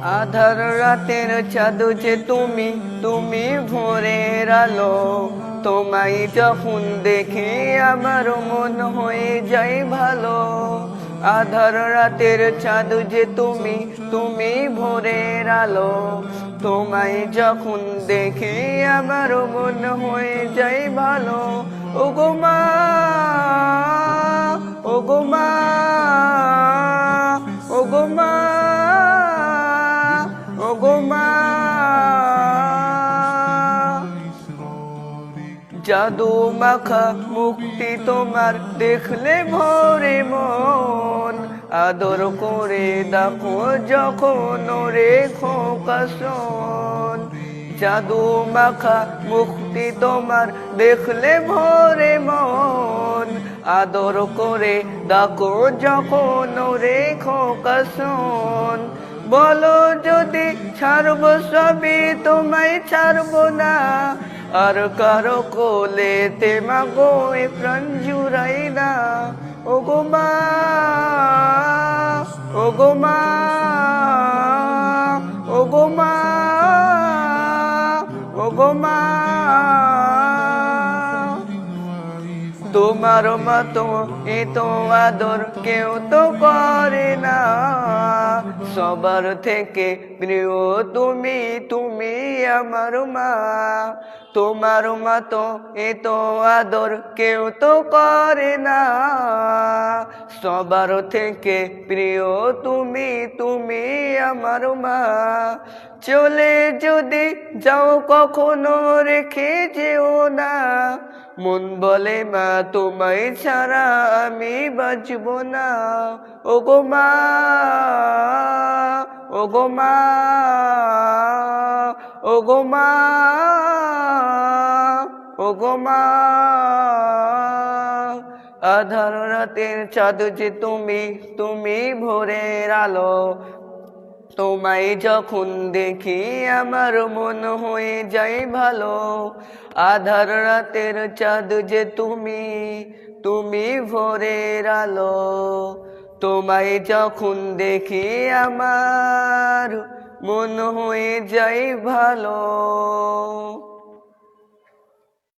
আধার রাতের চাঁদ যে তুমি, তুমি ভোরের আলো। তোমায় যখন দেখি আমার মন হয়ে যায় ভালো। আধার রাতের চাঁদ যে তুমি, তুমি ভোরের আলো। তোমায় যখন দেখি আমার মন হয়ে যায় ভালো। ওগো মা, ওগো মা, ওগো মা, ওগো মা। জাদু মাখা মুক্তি তোমার দেখলে ভরে মন। আদর করে দেখো যখন রেখো কাশন। জাদু মাখা মুক্তি তোমার দেখলে ভরে মন। আদর করে দেখো যখন রেখো কাশন। বলো যদি ছাড়বো সবই তোমায় ছাড়বো না। আর কারো কোলেতে মাগো এ প্রাণ জুড়াই না। ওগো মা, ওগো মা, ওগো মা, ওগো মা। তোমার মতো এত আদর কেউ তো করে না। সবার থেকে প্রিয় তুমি, তুমি আমার মা। তোমার মতো এত আদর কেউ তো করে না। সবার থেকে প্রিয় তুমি, তুমি আমার মা। চলে যদি যাও কখনো রেখে যেও না। মন বলে মা তোমায় ছাড়া আমি বাঁচব না। ওগো মা, ওগো মা, ওগো মা, ওগো মা। আধার রাতের চাঁদ যে তুমি, তুমি ভোরের আলো। তোমায় যখন দেখি আমার মন হয়ে যায় ভালো। আধার রাতের চাঁদ যে তুমি, তুমি ভোরের আলো। তোমায় যখন দেখি আমার মন হয়ে যায় ভালো।